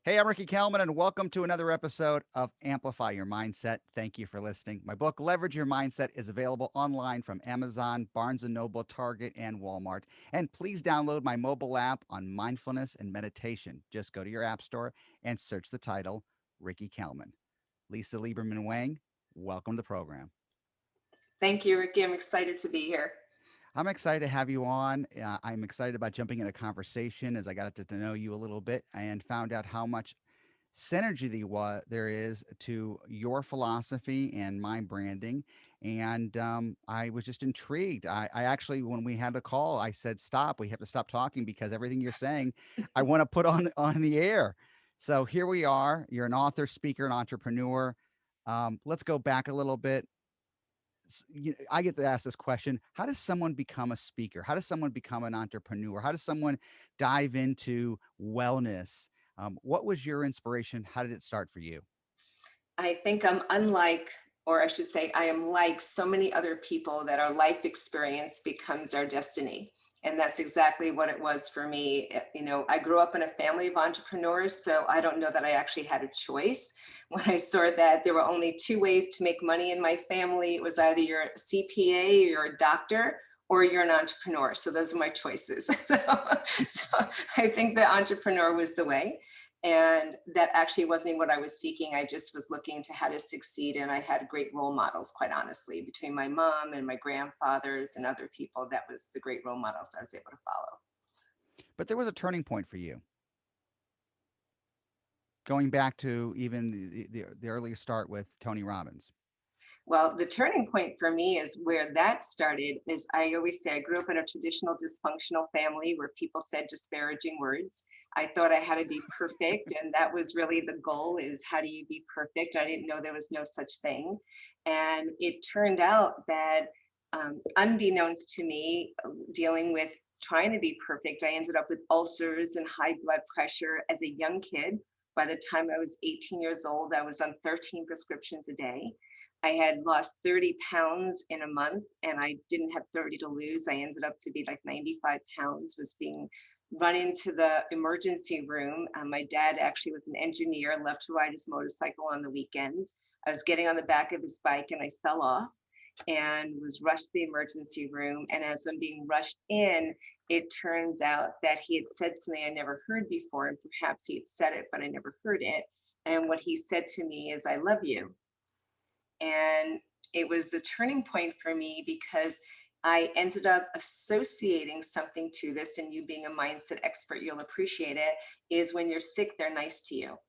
Hey, I'm Ricky Kalmon, and welcome to another episode of Amplify Your Mindset. Thank you for listening. My book, Leverage Your Mindset, is available online from Amazon, Barnes& Noble, Target, and Walmart. And please download my mobile app on mindfulness and meditation. Just go to your app store and search the title, Ricky Kalmon. Lisa Lieberman Wang, welcome to the program. Thank you, Ricky. I'm excited to be here. I'm excited to have you on. I'm excited about jumping in a conversation as I got to know you a little bit and found out how much synergy there is to your philosophy and my branding. And I was just intrigued. I actually, when we had a call, I said, "Stop! We have to stop talking because everything you're saying, I want to put on the air." So here we are. You're an author, speaker, and entrepreneur. Let's go back a little bit. I get to ask this question: how does someone become a speaker? How does someone become an entrepreneur? How does someone dive into wellness? What was your inspiration? How did it start for you? I think I'm unlike, or I should say, I am like so many other people that our life experience becomes our destiny. And that's exactly what it was for me. I grew up in a family of entrepreneurs, so I don't know that I actually had a choice. When I saw that there were only two ways to make money in my family, it was either you're a CPA or you're a doctor, or you're an entrepreneur. So those are my choices. So I think the entrepreneur was the way. And that actually wasn't what I was seeking. I just was looking to how to succeed. And I had great role models, quite honestly, between my mom and my grandfathers and other people. That was the great role models I was able to follow. But there was a turning point for you, going back to even the earliest start with Tony Robbins. Well, the turning point for me is where that started is I always say I grew up in a traditional dysfunctional family where people said disparaging words. I thought I had to be perfect, and that was really the goal, is how do you be perfect? I didn't know there was no such thing. And it turned out that unbeknownst to me, dealing with trying to be perfect, I ended up with ulcers and high blood pressure as a young kid. By the time I was 18 years old, I was on 13 prescriptions a day. I had lost 30 pounds in a month, and I didn't have 30 to lose. I ended up to be like 95 pounds, was being run into the emergency room. My dad actually was an engineer, loved to ride his motorcycle on the weekends. I was getting on the back of his bike and I fell off and was rushed to the emergency room. And as I'm being rushed in, it turns out that he had said something I never heard before. And perhaps he had said it, but I never heard it. And what he said to me is, "I love you." And it was a turning point for me because I ended up associating something to this. And you being a mindset expert, you'll appreciate it, is when you're sick, they're nice to you.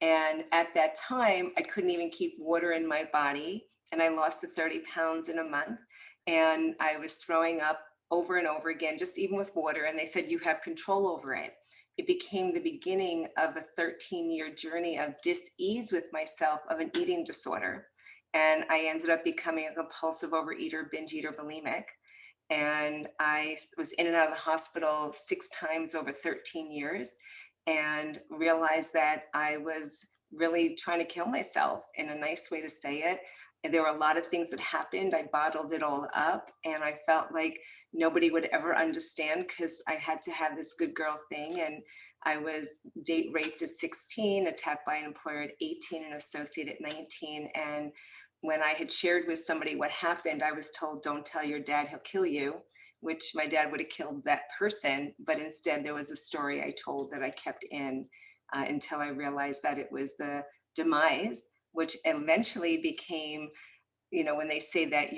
And at that time, I couldn't even keep water in my body. And I lost the 30 pounds in a month. And I was throwing up over and over again, just even with water. And they said, "You have control over it." It became the beginning of a 13-year journey of dis-ease with myself, of an eating disorder. And I ended up becoming a compulsive overeater, binge eater, bulimic. And I was in and out of the hospital 6 times over 13 years, and realized that I was really trying to kill myself, in a nice way to say it. And there were a lot of things that happened. I bottled it all up, and I felt like nobody would ever understand because I had to have this good girl thing. And I was date raped at 16, attacked by an employer at 18, an associate at 19. And when I had shared with somebody what happened, I was told, "Don't tell your dad, he'll kill you," which my dad would have killed that person. But instead, there was a story I told that I kept in until I realized that it was the demise, which eventually became, when they say that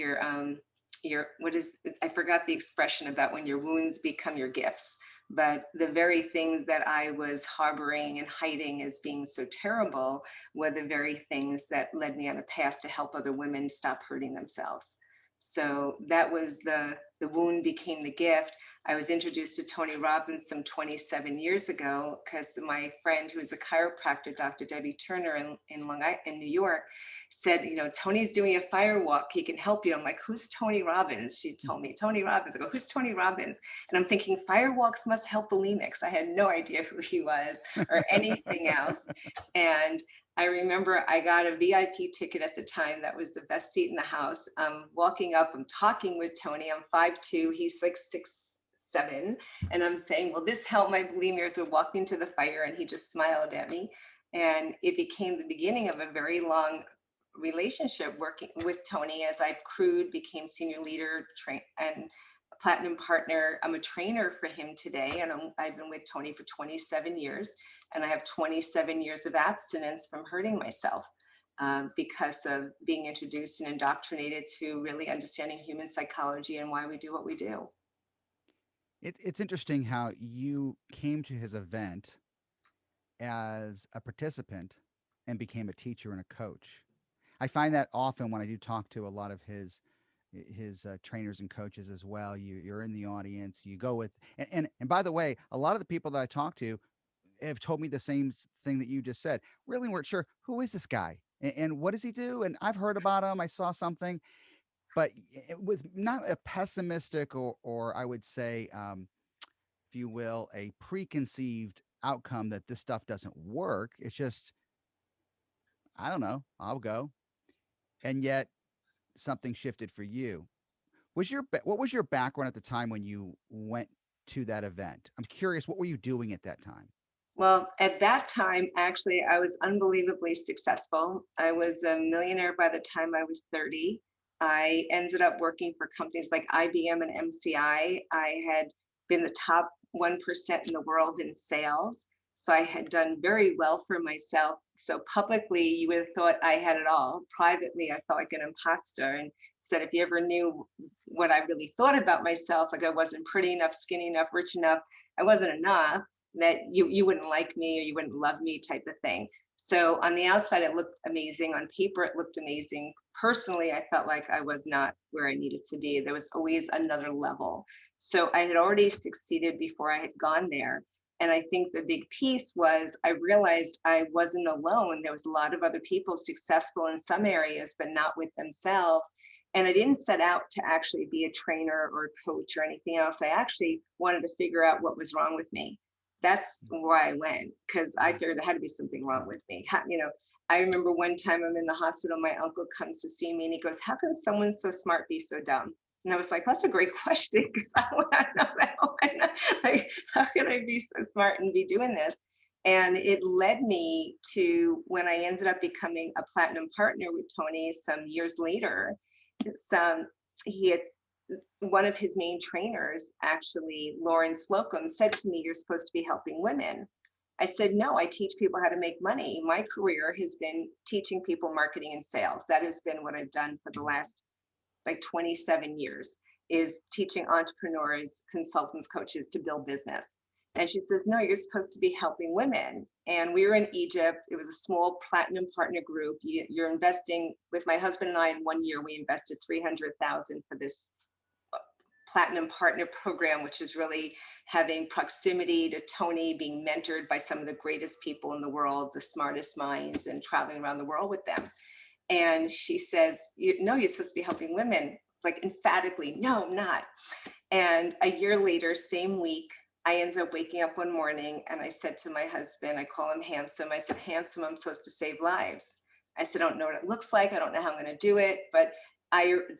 what is, I forgot the expression about when your wounds become your gifts. But the very things that I was harboring and hiding as being so terrible were the very things that led me on a path to help other women stop hurting themselves. So that was the wound became the gift. I was introduced to Tony Robbins some 27 years ago because my friend, who is a chiropractor, Dr. Debbie Turner in New York, said, "Tony's doing a fire walk. He can help you." I'm like, "Who's Tony Robbins?" She told me, "Tony Robbins." I go, "Who's Tony Robbins?" And I'm thinking fire walks must help bulimics. I had no idea who he was or anything else. And I remember I got a VIP ticket at the time. That was the best seat in the house. Walking up, I'm talking with Tony. I'm 5'2". He's like 7. And I'm saying, will this help my bulimia? We're walking to the fire, and he just smiled at me. And it became the beginning of a very long relationship working with Tony as I crewed, became senior leader, and platinum partner. I'm a trainer for him today, and I've been with Tony for 27 years, and I have 27 years of abstinence from hurting myself because of being introduced and indoctrinated to really understanding human psychology and why we do what we do. It's interesting how you came to his event as a participant and became a teacher and a coach. I find that often when I do talk to a lot of his trainers and coaches as well. You're in the audience. You go with and by the way, a lot of the people that I talk to have told me the same thing that you just said. Really weren't sure who is this guy and what does he do? And I've heard about him. I saw something, but with not a pessimistic or I would say, if you will, a preconceived outcome that this stuff doesn't work. It's just I don't know. I'll go, and yet something shifted for you. What was your background at the time when you went to that event? I'm curious, what were you doing at that time? Well, at that time, actually, I was unbelievably successful. I was a millionaire by the time I was 30. I ended up working for companies like IBM and MCI. I had been the top 1% in the world in sales. So I had done very well for myself. So publicly, you would have thought I had it all. Privately, I felt like an imposter and said, if you ever knew what I really thought about myself, like I wasn't pretty enough, skinny enough, rich enough, I wasn't enough, that you wouldn't like me or you wouldn't love me type of thing. So on the outside, it looked amazing. On paper, it looked amazing. Personally, I felt like I was not where I needed to be. There was always another level. So I had already succeeded before I had gone there. And I think the big piece was I realized I wasn't alone. There was a lot of other people successful in some areas, but not with themselves. And I didn't set out to actually be a trainer or a coach or anything else. I actually wanted to figure out what was wrong with me. That's why I went, because I figured there had to be something wrong with me. I remember one time I'm in the hospital, my uncle comes to see me and he goes, how can someone so smart be so dumb? And I was like, that's a great question because I want to know that. Like, how can I be so smart and be doing this? And it led me to when I ended up becoming a platinum partner with Tony some years later. Some he had one of his main trainers, actually, Lauren Slocum, said to me, you're supposed to be helping women. I said, no, I teach people how to make money. My career has been teaching people marketing and sales. That has been what I've done for the last like 27 years, is teaching entrepreneurs, consultants, coaches to build business. And she says, no, you're supposed to be helping women. And we were in Egypt. It was a small platinum partner group. You're investing with my husband and I in 1 year, we invested 300,000 for this platinum partner program, which is really having proximity to Tony, being mentored by some of the greatest people in the world, the smartest minds, and traveling around the world with them. And she says, no, you're supposed to be helping women. It's like emphatically, no, I'm not. And a year later, same week, I ended up waking up one morning and I said to my husband, I call him Handsome. I said, Handsome, I'm supposed to save lives. I said, I don't know what it looks like. I don't know how I'm going to do it. But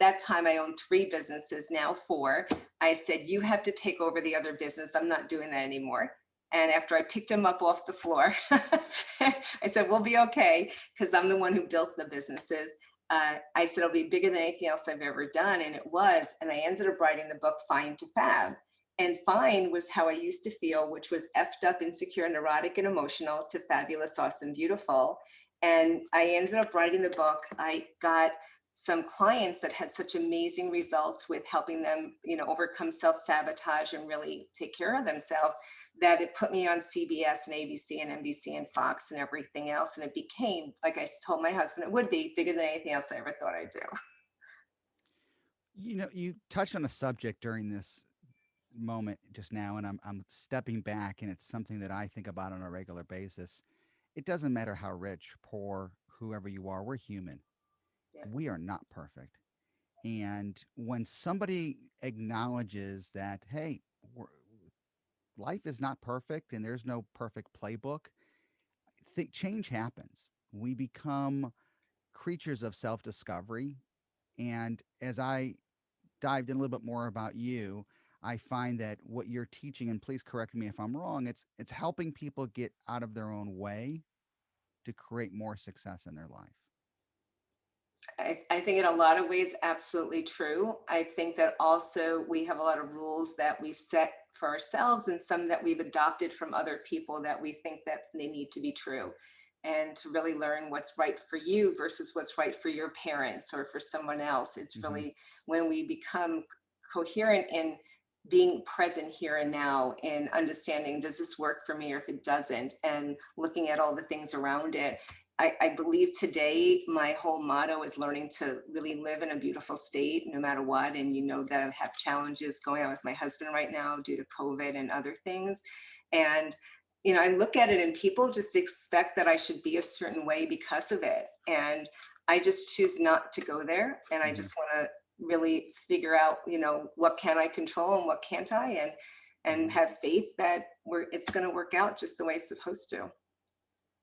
that time I owned 3 businesses, now 4. I said, you have to take over the other business. I'm not doing that anymore. And after I picked him up off the floor, I said, we'll be okay, because I'm the one who built the businesses. I said, it'll be bigger than anything else I've ever done. And it was. And I ended up writing the book, Fine to Fab. And fine was how I used to feel, which was effed up, insecure, neurotic, and emotional, to fabulous, awesome, beautiful. And I ended up writing the book. I got some clients that had such amazing results with helping them, overcome self-sabotage and really take care of themselves, that it put me on CBS and ABC and NBC and Fox and everything else. And it became, like I told my husband, it would be bigger than anything else I ever thought I'd do. You touched on a subject during this moment just now, and I'm stepping back, and it's something that I think about on a regular basis. It doesn't matter how rich, poor, whoever you are, we're human. Yeah. We are not perfect. And when somebody acknowledges that, hey, life is not perfect and there's no perfect playbook, change happens. We become creatures of self discovery. And as I dived in a little bit more about you, I find that what you're teaching, and please correct me if I'm wrong, it's helping people get out of their own way to create more success in their life. I think in a lot of ways, absolutely true. I think that also we have a lot of rules that we've set for ourselves and some that we've adopted from other people that we think that they need to be true. And to really learn what's right for you versus what's right for your parents or for someone else. It's Hmm. really when we become coherent in being present here and now and understanding, does this work for me, or if it doesn't, and looking at all the things around it. I believe today my whole motto is learning to really live in a beautiful state no matter what. And you know that I have challenges going on with my husband right now due to COVID and other things. And I look at it and people just expect that I should be a certain way because of it. And I just choose not to go there. And I Hmm. just want to really figure out, what can I control and what can't I, and Hmm. have faith that it's going to work out just the way it's supposed to.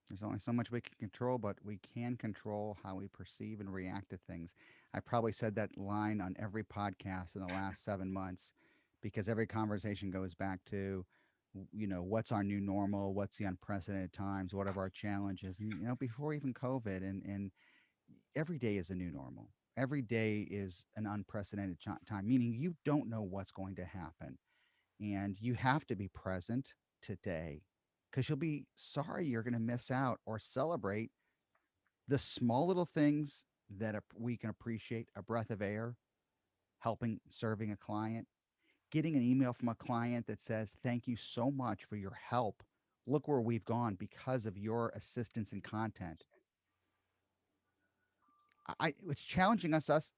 There's only so much we can control, but we can control how we perceive and react to things. I probably said that line on every podcast in the last 7 months because every conversation goes back to, what's our new normal? What's the unprecedented times? What are our challenges? And, before even COVID, and every day is a new normal. Every day is an unprecedented time, meaning you don't know what's going to happen. And you have to be present today because you'll be sorry you're going to miss out or celebrate the small little things that we can appreciate: a breath of air, helping, serving a client, getting an email from a client that says, "Thank you so much for your help. Look where we've gone because of your assistance and content." It's challenging us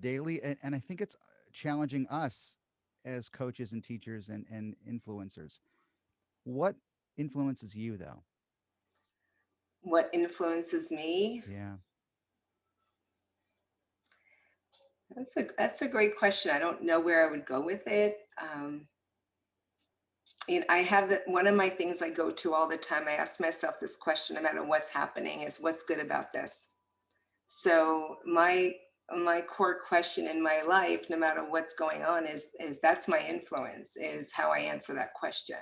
daily, and I think it's challenging us as coaches and teachers and influencers. What influences you though? What influences me? Yeah. That's a great question. I don't know where I would go with it. I have one of my things I go to all the time. I ask myself this question, no matter what's happening, is what's good about this. So my core question in my life, no matter what's going on, is that's my influence. Is how I answer that question.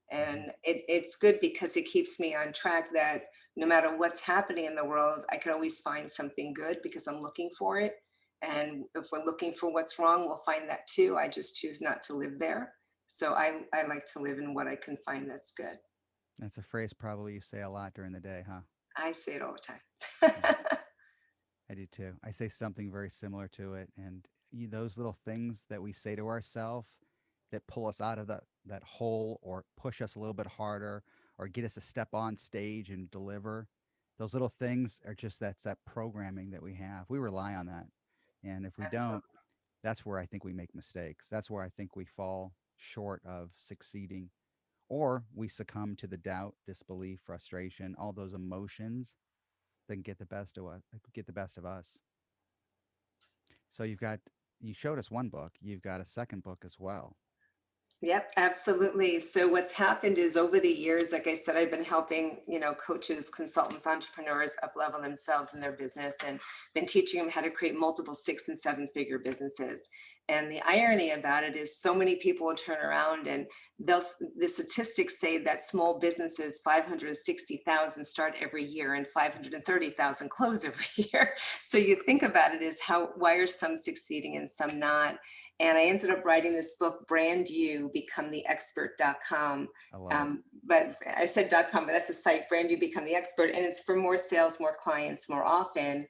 Hmm. And it's good because it keeps me on track that no matter what's happening in the world, I can always find something good because I'm looking for it. And if we're looking for what's wrong, we'll find that too. I just choose not to live there. So I like to live in what I can find that's good. That's a phrase probably you say a lot during the day, huh? I say it all the Yeah, time. I do too. I say something very similar to it, and those little things that we say to ourselves that pull us out of that hole or push us a little bit harder or get us to step on stage and deliver. Those little things are just that's that programming that we have. We rely on that, and if we don't, Absolutely. that's where I think we make mistakes. That's where I think we fall short of succeeding, or we succumb to the doubt, disbelief, frustration, all those emotions that can get the best of us. So you showed us one book, you've got a second book as well. Yep, absolutely. So what's happened is over the years, like I said, I've been helping, coaches, consultants, entrepreneurs up level themselves in their business and been teaching them how to create multiple 6 and 7 figure businesses. And the irony about it is so many people will turn around and the statistics say that small businesses, 560,000 start every year and 530,000 close every year. So you think about it as why are some succeeding and some not? And I ended up writing this book, Brand You, Become the Expert.com. I love it. But I said .com, but that's the site, Brand You, Become the Expert. And it's for more sales, more clients, more often.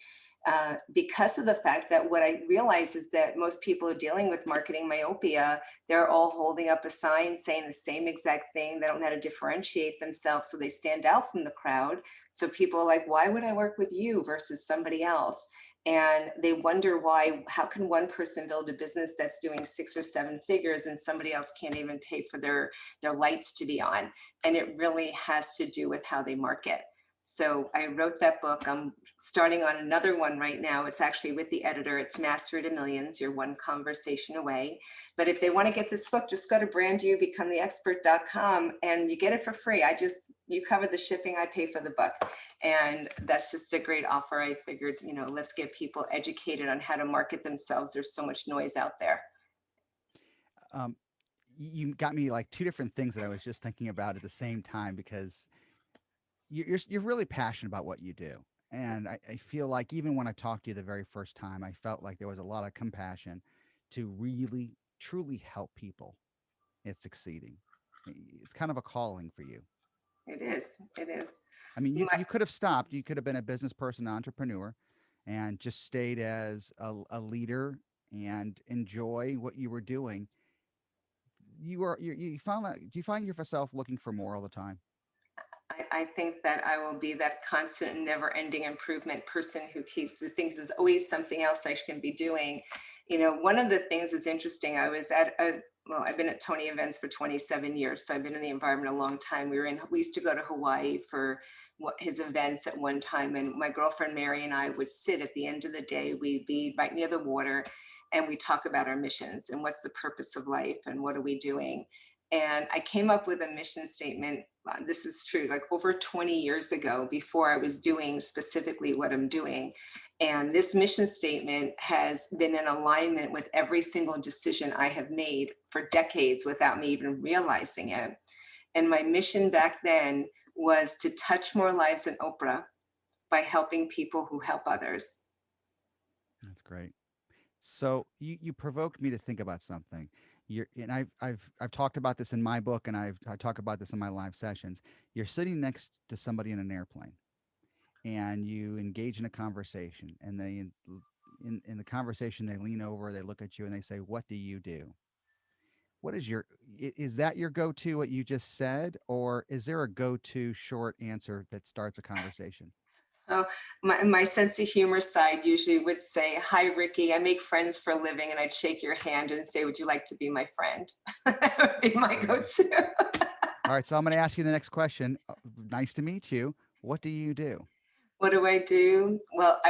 Because of the fact that what I realize is that most people are dealing with marketing myopia. They're all holding up a sign saying the same exact thing. They don't know how to differentiate themselves, so they stand out from the crowd. So people are like, why would I work with you versus somebody else? And they wonder why, how can one person build a business that's doing 6 or 7 figures and somebody else can't even pay for their lights to be on? And it really has to do with how they market. So I wrote that book. I'm starting on another one right now. It's actually with the editor. It's Mastery to Millions. You're one conversation away. But if they want to get this book, just go to brandyoubecometheexpert.com and you get it for free. You cover the shipping, I pay for the book. And that's just a great offer. I figured, let's get people educated on how to market themselves. There's so much noise out there. Um, you got me like two different things that I was just thinking about at the same time because you're really passionate about what you do. And I feel like even when I talked to you the very first time, I felt like there was a lot of compassion to really, truly help people at succeeding. It's kind of a calling for you. It is. It is. I mean, My, you could have stopped. You could have been a business person, entrepreneur, and just stayed as a leader and enjoy what you were doing. You found that. Do you find yourself looking for more all the time? I think that I will be that constant, never ending improvement person who keeps the things, there's always something else I can be doing. One of the things that's interesting, well, I've been at Tony events for 27 years, so I've been in the environment a long time. We used to go to Hawaii for his events at one time, and my girlfriend Mary and I would sit at the end of the day, we'd be right near the water, and we talk about our missions and what's the purpose of life and what are we doing. And I came up with a mission statement. This is true, like over 20 years ago, before I was doing specifically what I'm doing. And this mission statement has been in alignment with every single decision I have made for decades without me even realizing it. And my mission back then was to touch more lives than Oprah by helping people who help others. That's great. So you provoked me to think about something. And I've talked about this in my book, and I talk about this in my live sessions. You're sitting next to somebody in an airplane, and you engage in a conversation, and in the conversation they lean over, they look at you, and they say, "What do you do?" What is is that your go-to what you just said, or is there a go-to short answer that starts a conversation? Oh, my sense of humor side usually would say, "Hi, Ricky. I make friends for a living," and I'd shake your hand and say, "Would you like to be my friend?" That would be my Very good. go-to. All right, so I'm going to ask you the next question. Nice to meet you. What do you do? What do I do? Well,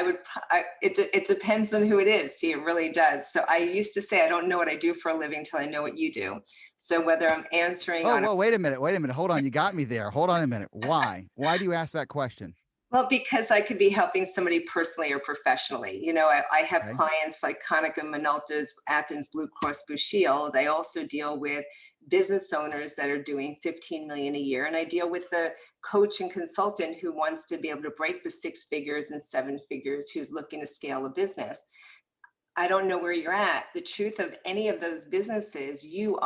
it depends on who it is. See, it really does. So I used to say, I don't know what I do for a living till I know what you do. So whether I'm answering Oh, on a well, wait a minute. Wait a minute. Hold on. You got me there. Hold on a minute. Why? Why do you ask that question? Well, because I could be helping somebody personally or professionally. I have Okay. clients like Konica Minolta's Athens Blue Cross Blue Shield. I also deal with business owners that are doing 15 million a year. And I deal with the coach and consultant who wants to be able to break the six figures and seven figures, who's looking to scale a business. I don't know where you're at. The truth of any of those businesses, if you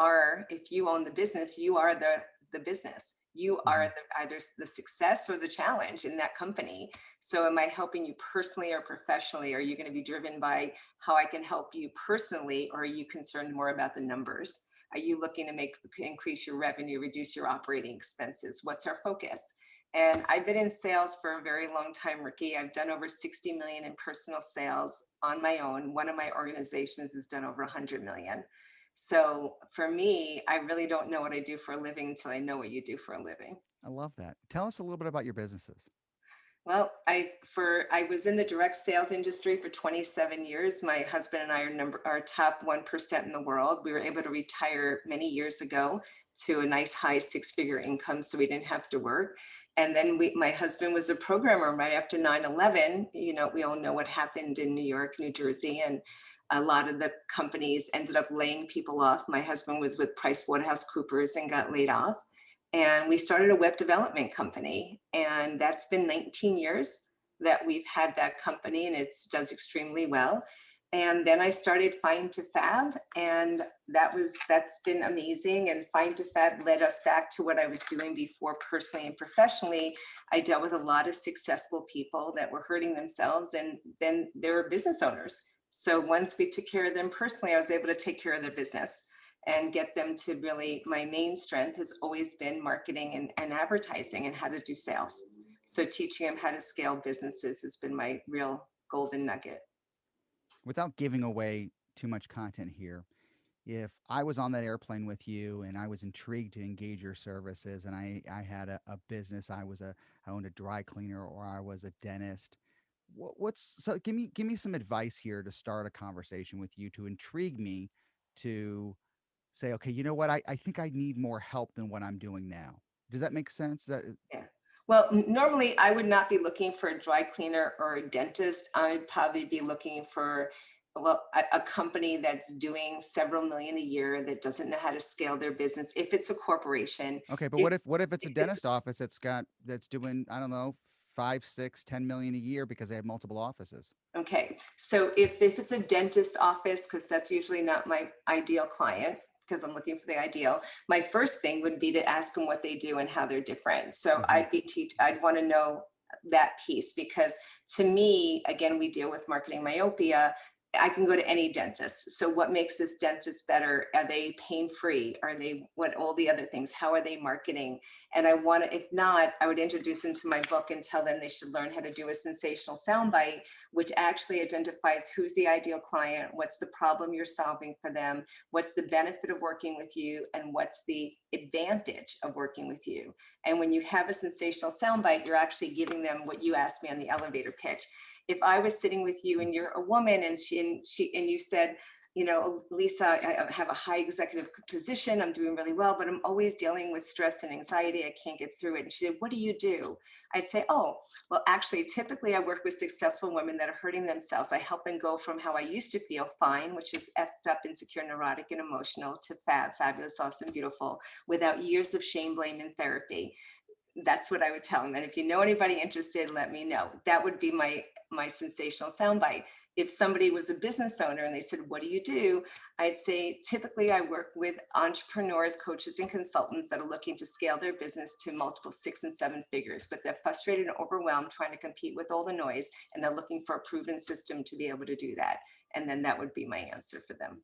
own the business, you are the business. You are Hmm. either the success or the challenge in that company. So am I helping you personally or professionally? Are you going to be driven by how I can help you personally, or are you concerned more about the numbers? Are you looking to increase your revenue, reduce your operating expenses? What's our focus? And I've been in sales for a very long time, Ricky. I've done over 60 million in personal sales on my own. One of my organizations has done over 100 million. So for me, I really don't know what I do for a living until I know what you do for a living. I love that. Tell us a little bit about your businesses. Well, I was in the direct sales industry for 27 years. My husband and I are top 1% in the world. We were able to retire many years ago to a nice high six-figure income, so we didn't have to work. And then my husband was a programmer right after 9/11. We all know what happened in New York, New Jersey, and a lot of the companies ended up laying people off. My husband was with PricewaterhouseCoopers and got laid off, and we started a web development company, and that's been 19 years that we've had that company, and it does extremely well. And then I started Find to Fab, and that's been amazing. And Find to Fab led us back to what I was doing before, personally and professionally. I dealt with a lot of successful people that were hurting themselves, and then they were business owners. So once we took care of them personally, I was able to take care of their business and get them to really, my main strength has always been marketing and advertising and how to do sales. So teaching them how to scale businesses has been my real golden nugget. Without giving away too much content here, if I was on that airplane with you and I was intrigued to engage your services and I had a business, I owned a dry cleaner or I was a dentist, what's so give me some advice here to start a conversation with you to intrigue me to say, okay, you know what, I think I need more help than what I'm doing now. Does that make sense? That Yeah. Well, normally I would not be looking for a dry cleaner or a dentist. I'd probably be looking for Well, a company that's doing several million a year that doesn't know how to scale their business, if it's a corporation, Okay, but if what if it's a if it's dentist office that's doing, I don't know, 5, 6, 10 million a year because they have multiple offices? okay. So if it's a dentist office, because that's usually not my ideal client, because I'm looking for the ideal, my first thing would be to ask them what they do and how they're different. So Hmm. I'd want to know that piece, because to me, again, we deal with marketing myopia. I can go to any dentist. So what makes this dentist better? Are they pain free? Are they, what, all the other things? How are they marketing? And I want to, if not, I would introduce them to my book and tell them they should learn how to do a sensational soundbite, which actually identifies who's the ideal client, what's the problem you're solving for them, what's the benefit of working with you, and what's the advantage of working with you. And when you have a sensational soundbite, you're actually giving them what you asked me on the elevator pitch. If I was sitting with you and you're a woman, and you said, you know, Lisa, I have a high executive position. I'm doing really well, but I'm always dealing with stress and anxiety. I can't get through it. And she said, what do you do? I'd say, oh, well, actually, typically I work with successful women that are hurting themselves. I help them go from how I used to feel fine, which is effed up, insecure, neurotic, and emotional, to fabulous, awesome, beautiful, without years of shame, blame, and therapy. That's what I would tell them. And if you know anybody interested, let me know. That would be my sensational soundbite. If somebody was a business owner and they said, what do you do? I'd say, typically I work with entrepreneurs, coaches, and consultants that are looking to scale their business to multiple 6 and 7 figures, but they're frustrated and overwhelmed trying to compete with all the noise, and they're looking for a proven system to be able to do that. And then that would be my answer for them.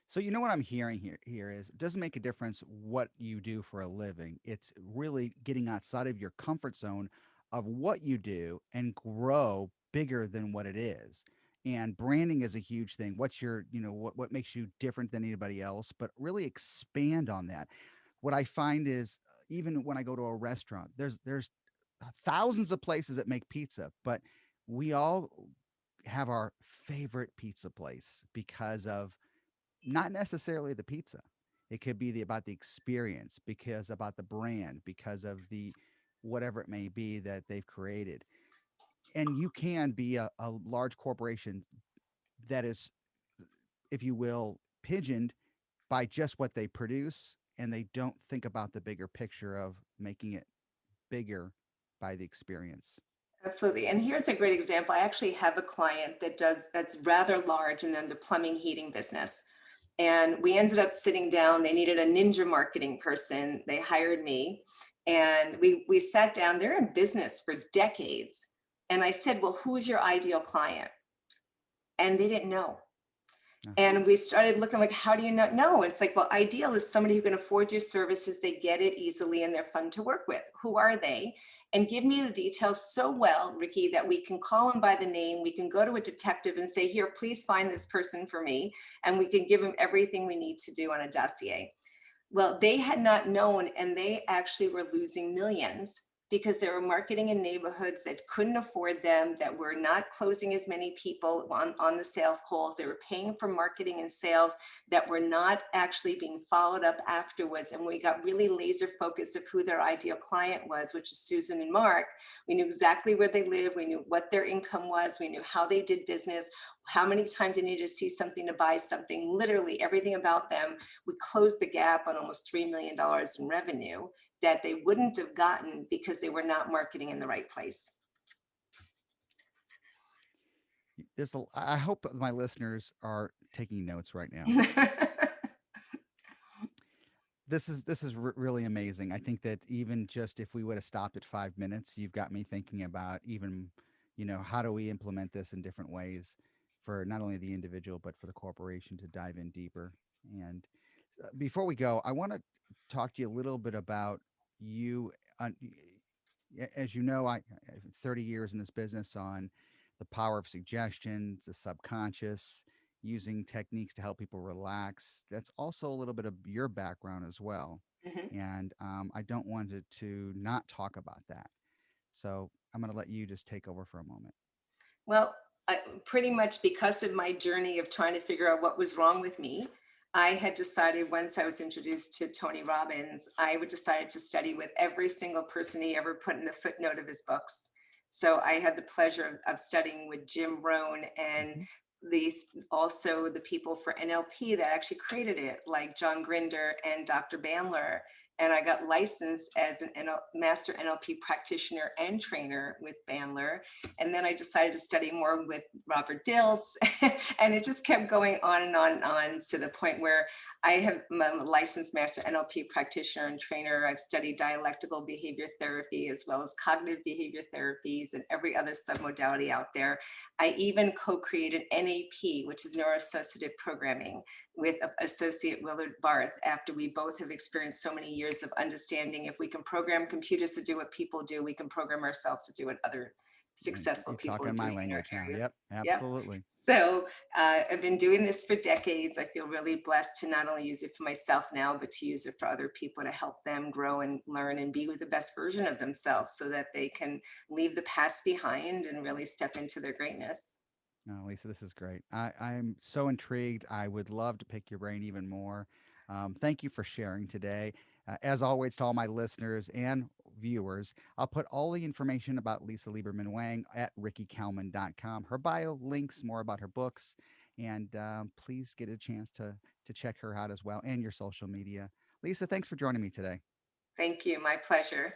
So you know what I'm hearing here is it doesn't make a difference what you do for a living. It's really getting outside of your comfort zone of what you do and grow bigger than what it is. And branding is a huge thing. What's your, what makes you different than anybody else, but really expand on that. What I find is even when I go to a restaurant, there's thousands of places that make pizza, but we all have our favorite pizza place because of not necessarily the pizza. It could be about the experience, because about the brand, because of the whatever it may be that they've created. And you can be a large corporation that is, if you will, pigeoned by just what they produce, and they don't think about the bigger picture of making it bigger by the experience. Absolutely. And here's a great example. I actually have a client that's rather large in the plumbing heating business. And we ended up sitting down. They needed a ninja marketing person. They hired me, and we sat down. They're in business for decades. And I said, well, who's your ideal client? And they didn't know. Uh, And we started looking like, how do you not know? It's like, well, ideal is somebody who can afford your services. They get it easily and they're fun to work with. Who are they? And give me the details so well, Ricky, that we can call them by the name. We can go to a detective and say, here, please find this person for me. And we can give them everything we need to do on a dossier. Well, they had not known, and they actually were losing millions because they were marketing in neighborhoods that couldn't afford them, that were not closing as many people on the sales calls. They were paying for marketing and sales that were not actually being followed up afterwards. And we got really laser focused of who their ideal client was, which is Susan and Mark. We knew exactly where they lived. We knew what their income was. We knew how they did business, how many times they needed to see something to buy something, literally everything about them. We closed the gap on almost $3 million in revenue that they wouldn't have gotten because they were not marketing in the right place. I hope my listeners are taking notes right now. This is really amazing. I think that even just if we would have stopped at 5 minutes, you've got me thinking about even, how do we implement this in different ways for not only the individual but for the corporation to dive in deeper. And before we go, I want to talk to you a little bit about you. As you know, I have 30 years in this business on the power of suggestions, the subconscious, using techniques to help people relax. That's also a little bit of your background as well. Mhm. And I don't want to not talk about that. So I'm going to let you just take over for a moment. Well, pretty much because of my journey of trying to figure out what was wrong with me, I had decided, once I was introduced to Tony Robbins, I would decided to study with every single person he ever put in the footnote of his books. So I had the pleasure of studying with Jim Rohn and Hmm. these also the people for NLP that actually created it, like John Grinder and Dr. Bandler. And I got licensed as an master NLP practitioner and trainer with Bandler. And then I decided to study more with Robert Dilts. And it just kept going on and on and on to the point where I'm a licensed master NLP practitioner and trainer. I've studied dialectical behavior therapy as well as cognitive behavior therapies and every other submodality out there. I even co-created NAP, which is neuroassociative programming, with associate Willard Barth, after we both have experienced so many years of understanding if we can program computers to do what people do, we can program ourselves to do what other successful You're people are talking my doing in our language now. areas. Yep, Yep. absolutely. So I've been doing this for decades. I feel really blessed to not only use it for myself now, but to use it for other people to help them grow and learn and be with the best version of themselves so that they can leave the past behind and really step into their greatness. No, Lisa, this is great. I'm so intrigued. I would love to pick your brain even more. Thank you for sharing today. As always, to all my listeners and viewers, I'll put all the information about Lisa Lieberman Wang at rickykalmon.com. Her bio links more about her books, and please get a chance to check her out as well and your social media. Lisa, thanks for joining me today. Thank you. My pleasure.